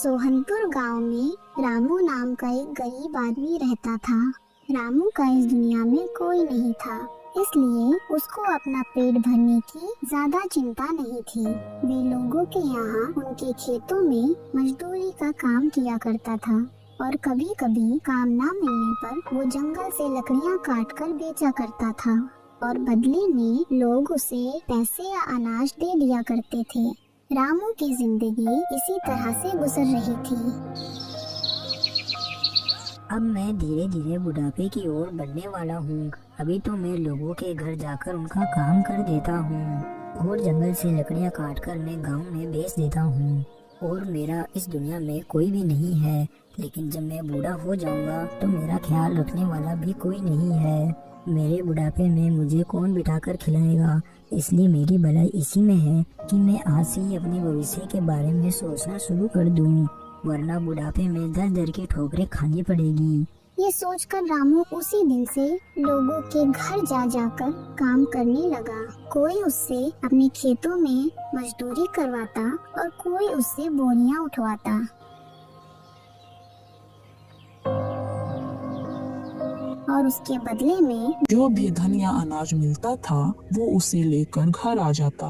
सोहनपुर गांव में रामू नाम का एक गरीब आदमी रहता था। रामू का इस दुनिया में कोई नहीं था, इसलिए उसको अपना पेट भरने की ज्यादा चिंता नहीं थी। वे लोगों के यहाँ उनके खेतों में मजदूरी का काम किया करता था और कभी कभी काम ना मिलने पर वो जंगल से लकड़ियाँ काट कर बेचा करता था और बदले में लोग उसे पैसे या अनाज दे दिया करते थे। रामू की जिंदगी इसी तरह से गुजर रही थी। अब मैं धीरे धीरे बुढ़ापे की ओर बढ़ने वाला हूँ। अभी तो मैं लोगों के घर जाकर उनका काम कर देता हूँ और जंगल से लकड़ियाँ काटकर मैं गांव में बेच देता हूँ और मेरा इस दुनिया में कोई भी नहीं है। लेकिन जब मैं बूढ़ा हो जाऊंगा तो मेरा ख्याल रखने वाला भी कोई नहीं है। मेरे बुढ़ापे में मुझे कौन बिठाकर खिलाएगा? इसलिए मेरी भलाई इसी में है कि मैं आज से ही अपने भविष्य के बारे में सोचना शुरू कर दूं, वरना बुढ़ापे में दर दर की ठोकरें खानी पड़ेगी। ये सोचकर रामू उसी दिन से लोगों के घर जा जाकर काम करने लगा। कोई उससे अपने खेतों में मजदूरी करवाता और कोई उससे बोरियां उठवाता। और उसके बदले में जो भी धन या अनाज मिलता था वो उसे लेकर घर आ जाता।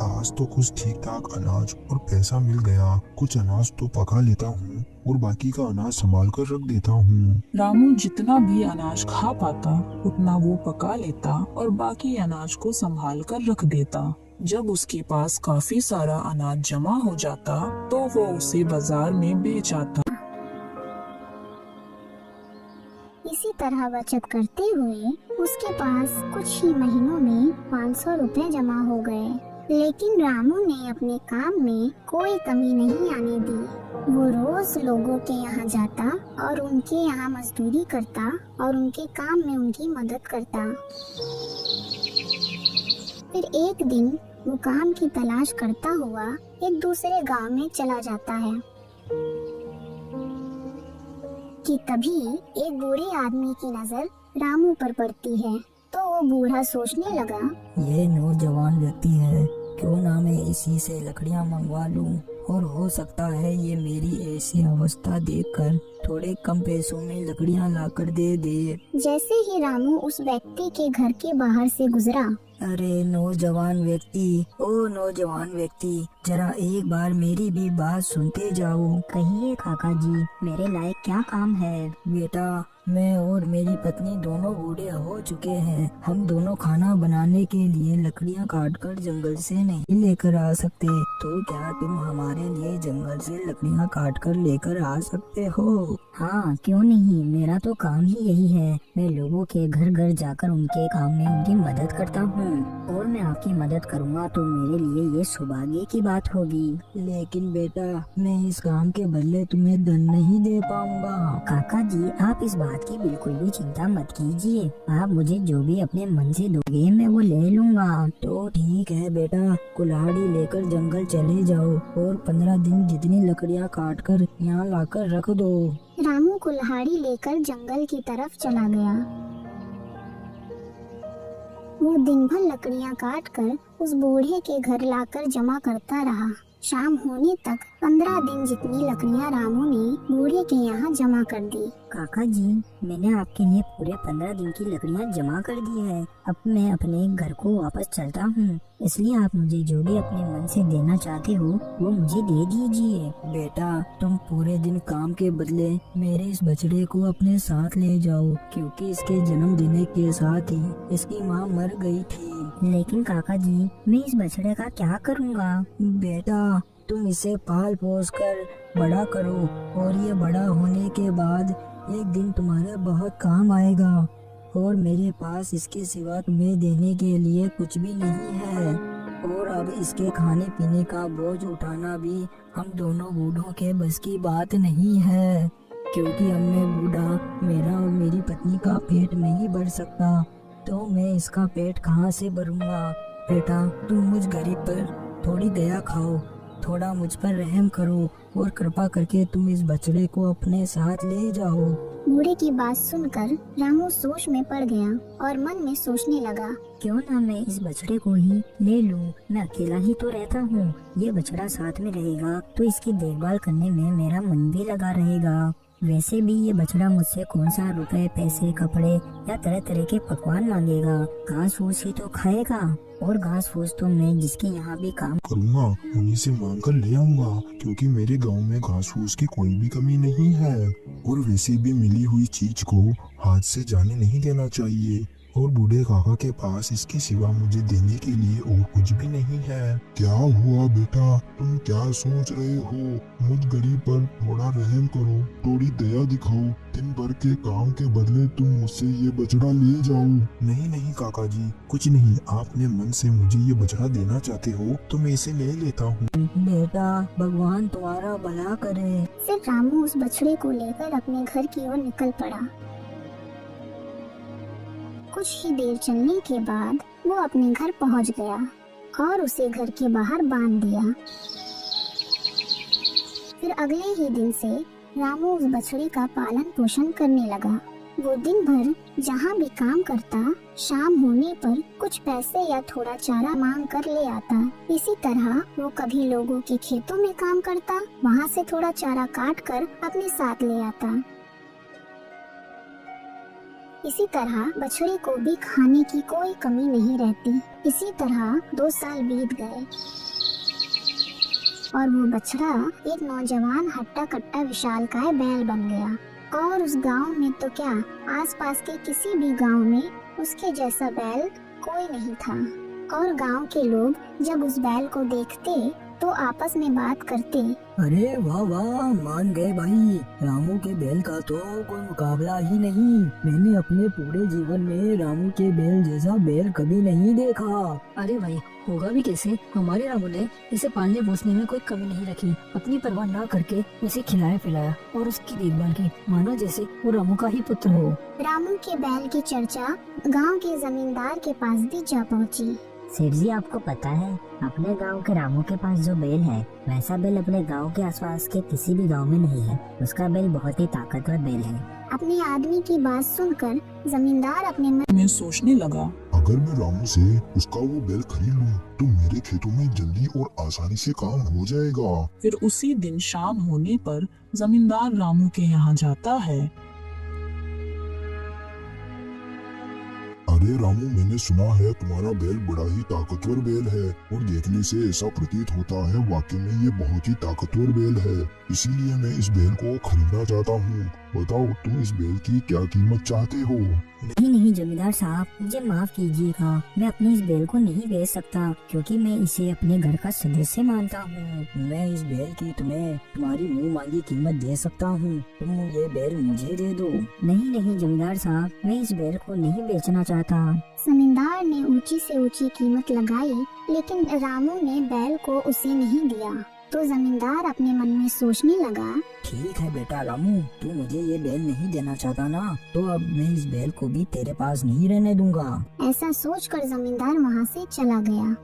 आज तो कुछ ठीक ठाक अनाज और पैसा मिल गया। कुछ अनाज तो पका लेता हूँ और बाकी का अनाज संभाल कर रख देता हूँ। रामू जितना भी अनाज खा पाता उतना वो पका लेता और बाकी अनाज को संभाल कर रख देता। जब उसके पास काफी सारा अनाज जमा हो जाता तो वो उसे बाजार में बेच आता। इसी तरह बचत करते हुए उसके पास कुछ ही महीनों में 500 रुपए जमा हो गए। लेकिन रामू ने अपने काम में कोई कमी नहीं आने दी। वो रोज लोगों के यहाँ जाता और उनके यहाँ मजदूरी करता और उनके काम में उनकी मदद करता। फिर एक दिन वो काम की तलाश करता हुआ एक दूसरे गांव में चला जाता है कि तभी एक बूढ़े आदमी की नजर रामू पर पड़ती है। तो वो बूढ़ा सोचने लगा, ये नौजवान व्यक्ति है, क्यों ना मैं इसी से लकड़ियाँ मंगवा लूं और हो सकता है ये मेरी ऐसी अवस्था देखकर थोड़े कम पैसों में लकड़ियाँ लाकर दे दे। जैसे ही रामू उस व्यक्ति के घर के बाहर से गुजरा, अरे नौजवान व्यक्ति, ओ नौजवान व्यक्ति, जरा एक बार मेरी भी बात सुनते जाओ। कहिए काका जी, मेरे लायक क्या काम है? बेटा, मैं और मेरी पत्नी दोनों बूढ़े हो चुके हैं। हम दोनों खाना बनाने के लिए लकड़ियाँ काटकर जंगल से नहीं लेकर आ सकते, तो क्या तुम हमारे लिए जंगल से लकड़ियाँ काटकर लेकर आ सकते हो? हाँ, क्यों नहीं, मेरा तो काम ही यही है। मैं लोगों के घर घर जाकर उनके काम में उनकी मदद करता हूँ और मैं आपकी मदद करूँगा तो मेरे लिए ये सौभाग्य की बात होगी। लेकिन बेटा, मैं इस काम के बदले तुम्हें धन नहीं दे पाऊँगा। काका जी, आप इस बात की बिल्कुल भी चिंता मत कीजिए। आप मुझे जो भी अपने मन से दोगे मैं वो ले लूँगा। तो ठीक है बेटा, कुल्हाड़ी लेकर जंगल चले जाओ और 15 दिन जितनी लकड़ियाँ काटकर यहाँ लाकर रख दो। रामू कुल्हाड़ी लेकर जंगल की तरफ चला गया। वो दिन भर लकड़ियाँ काटकर उस बूढ़े के घर लाकर जमा करता रहा। शाम होने तक 15 दिन जितनी लकड़ियाँ रामू ने बूढ़े के यहाँ जमा कर दी। काका जी, मैंने आपके लिए पूरे 15 दिन की लकड़ियाँ जमा कर दी है। अब मैं अपने घर को वापस चलता हूँ, इसलिए आप मुझे जो भी अपने मन से देना चाहते हो वो मुझे दे दीजिए। बेटा, तुम पूरे दिन काम के बदले मेरे इस बछड़े को अपने साथ ले जाओ, क्योंकि इसके जन्म देने के साथ ही इसकी माँ मर गई थी। लेकिन काका जी, मैं इस बछड़े का क्या करूँगा? बेटा, तुम इसे पाल पोस कर बड़ा करो और ये बड़ा होने के बाद एक दिन तुम्हारे बहुत काम आएगा। और मेरे पास इसके सिवा तुम्हें देने के लिए कुछ भी नहीं है। और अब इसके खाने पीने का बोझ उठाना भी हम दोनों बूढ़ों के बस की बात नहीं है, क्योंकि अब मैं बूढ़ा, मेरा और मेरी पत्नी का पेट नहीं भर सकता, तो मैं इसका पेट कहाँ से भरूंगा। बेटा, तुम मुझ गरीब पर थोड़ी दया खाओ थोड़ा मुझ पर रहम करो और कृपा करके तुम इस बछड़े को अपने साथ ले जाओ। बूढ़े की बात सुनकर रामू सोच में पड़ गया और मन में सोचने लगा, क्यों ना मैं इस बछड़े को ही ले लूं? मैं अकेला ही तो रहता हूँ, ये बछड़ा साथ में रहेगा तो इसकी देखभाल करने में मेरा मन भी लगा रहेगा। वैसे भी ये बछड़ा मुझसे कौन सा रुपए, पैसे, कपड़े या तरह तरह के पकवान मांगेगा। घास फूस ही तो खाएगा, और घास फूस तो मैं जिसके यहाँ भी काम करूँगा उन्हीं से मांग कर ले आऊंगा, क्योंकि मेरे गांव में घास फूस की कोई भी कमी नहीं है। और वैसे भी मिली हुई चीज को हाथ से जाने नहीं देना चाहिए। और बूढ़े काका के पास इसके सिवा मुझे देने के लिए और कुछ भी नहीं है। क्या हुआ बेटा, तुम क्या सोच रहे हो? मुझ गरीब पर थोड़ा रहम करो, थोड़ी दया दिखाओ। दिन भर के काम के बदले तुम मुझसे ये बछड़ा ले जाओ। नहीं नहीं काका जी, कुछ नहीं। आपने मन से मुझे ये बछड़ा देना चाहते हो तो मैं इसे ले लेता हूँ। बेटा, भगवान तुम्हारा भला करे। फिर रामू उस बछड़े को लेकर अपने घर की ओर निकल पड़ा। कुछ ही देर चलने के बाद वो अपने घर पहुंच गया और उसे घर के बाहर बांध दिया। फिर अगले ही दिन से रामू उस बछड़े का पालन पोषण करने लगा। वो दिन भर जहाँ भी काम करता, शाम होने पर कुछ पैसे या थोड़ा चारा मांग कर ले आता। इसी तरह वो कभी लोगों के खेतों में काम करता, वहाँ से थोड़ा चारा काट कर अपने साथ ले आता। इसी तरह बछड़े को भी खाने की कोई कमी नहीं रहती। इसी तरह 2 साल बीत गए और वो बछड़ा एक नौजवान हट्टा कट्टा विशालकाय बैल बन गया। और उस गांव में तो क्या, आसपास के किसी भी गांव में उसके जैसा बैल कोई नहीं था। और गांव के लोग जब उस बैल को देखते तो आपस में बात करते, अरे वाह वाह, मान गए भाई। रामू के बैल का तो कोई मुकाबला ही नहीं। मैंने अपने पूरे जीवन में रामू के बैल जैसा बैल कभी नहीं देखा। अरे भाई, होगा भी कैसे? हमारे रामू ने इसे पालने पोसने में कोई कमी नहीं रखी। अपनी परवाह ना करके उसे खिलाया पिलाया और उसकी देखभाल की, मानो जैसे वो रामू का ही पुत्र हो। रामू के बैल की चर्चा गांव के जमींदार के पास भी जा पहुंची। सेठ जी, आपको पता है अपने गांव के रामू के पास जो बैल है, वैसा बैल अपने गांव के आसपास के किसी भी गांव में नहीं है। उसका बैल बहुत ही ताकतवर बैल है। अपने आदमी की बात सुनकर जमींदार अपने मन मैं सोचने लगा, अगर मैं रामू से उसका वो बैल खरीद लूं तो मेरे खेतों में जल्दी और आसानी से काम हो जाएगा। फिर उसी दिन शाम होने पर जमींदार रामू के यहाँ जाता है। अरे रामू, मैंने सुना है तुम्हारा बैल बड़ा ही ताकतवर बैल है और देखने से ऐसा प्रतीत होता है वाकई में ये बहुत ही ताकतवर बैल है। इसीलिए मैं इस बैल को खरीदना चाहता हूँ। बताओ तुम इस बैल की क्या कीमत चाहते हो? नहीं नहीं जमींदार साहब, मुझे माफ कीजिएगा। मैं अपने इस बैल को नहीं बेच सकता, क्योंकि मैं इसे अपने घर का सदस्य मानता हूँ। मैं इस बैल की तुम्हें तुम्हारी मुंह मांगी कीमत दे सकता हूँ। तुम ये बैल मुझे दे दो। नहीं नहीं जमींदार साहब, मैं इस बैल को नहीं बेचना चाहता। जमींदार ने ऊंची से ऊंची कीमत लगाई, लेकिन रामू ने बैल को उसे नहीं दिया। तो जमींदार अपने मन में सोचने लगा, ठीक है बेटा रामू, तू मुझे ये बैल नहीं देना चाहता ना, तो अब मैं इस बैल को भी तेरे पास नहीं रहने दूंगा। ऐसा सोचकर जमींदार वहाँ से चला गया।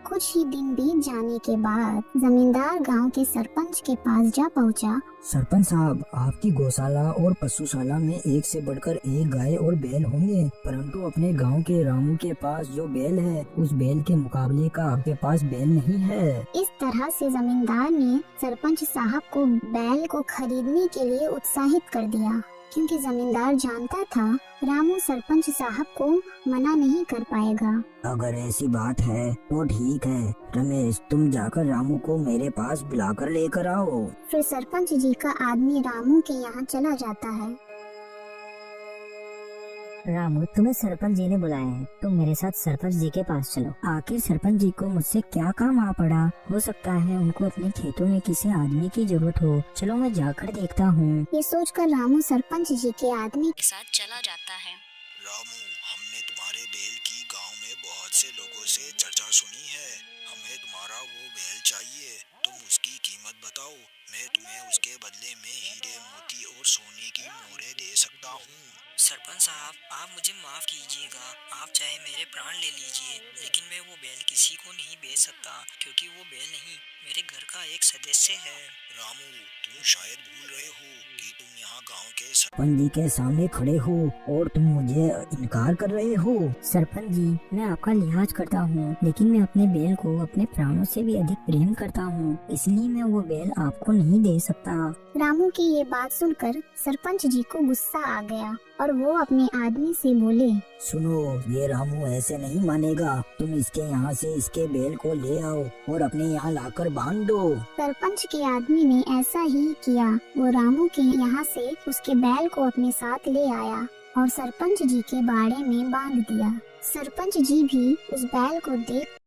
कुछ ही दिन बीत जाने के बाद जमींदार गांव के सरपंच के पास जा पहुंचा। सरपंच साहब, आपकी गौशाला और पशुशाला में एक से बढ़कर एक गाय और बैल होंगे, परंतु अपने गांव के रामू के पास जो बैल है उस बैल के मुकाबले का आपके पास बैल नहीं है। इस तरह से जमींदार ने सरपंच साहब को बैल को खरीदने के लिए उत्साहित कर दिया, क्योंकि जमींदार जानता था रामू सरपंच साहब को मना नहीं कर पाएगा। अगर ऐसी बात है तो ठीक है रमेश, तुम जाकर रामू को मेरे पास बुलाकर लेकर आओ। फिर सरपंच जी का आदमी रामू के यहाँ चला जाता है। रामू, तुम्हें सरपंच जी ने बुलाया है, तुम मेरे साथ सरपंच जी के पास चलो। आखिर सरपंच जी को मुझसे क्या काम आ पड़ा? हो सकता है उनको अपने खेतों में किसी आदमी की जरूरत हो। चलो मैं जाकर देखता हूँ। ये सोचकर रामू सरपंच जी के आदमी के साथ चला जाता है। रामू, हमने तुम्हारे बैल की गांव में बहुत से लोगों से चर्चा सुनी है। हमें तुम्हारा वो बैल चाहिए। तुम उसकी कीमत बताओ, मैं तुम्हें उसके बदले में हीरे मोती और सोने की मोहरें दे सकता हूँ। सरपंच साहब, आप मुझे माफ कीजिएगा, आप चाहे मेरे प्राण ले लीजिए, लेकिन मैं वो बैल किसी को नहीं बेच सकता, क्योंकि वो बैल नहीं, मेरे घर का एक सदस्य है। रामू, तुम शायद भूल रहे हो कि तुम यहाँ गांव के सरपंच जी के सामने खड़े हो और तुम मुझे इनकार कर रहे हो। सरपंच जी, मैं आपका लिहाज करता हूँ, लेकिन मैं अपने बैल को अपने प्राणों से भी अधिक प्रेम करता हूँ, इसलिए मैं वो बैल आपको नहीं दे सकता। रामू की ये बात सुनकर सरपंच जी को गुस्सा आ गया और वो अपने आदमी से बोले, सुनो, ये रामू ऐसे नहीं मानेगा। तुम इसके यहाँ से इसके बैल को ले आओ और अपने यहाँ लाकर बांध दो। सरपंच के आदमी ने ऐसा ही किया। वो रामू के यहाँ से उसके बैल को अपने साथ ले आया और सरपंच जी के बाड़े में बांध दिया। सरपंच जी भी उस बैल को देख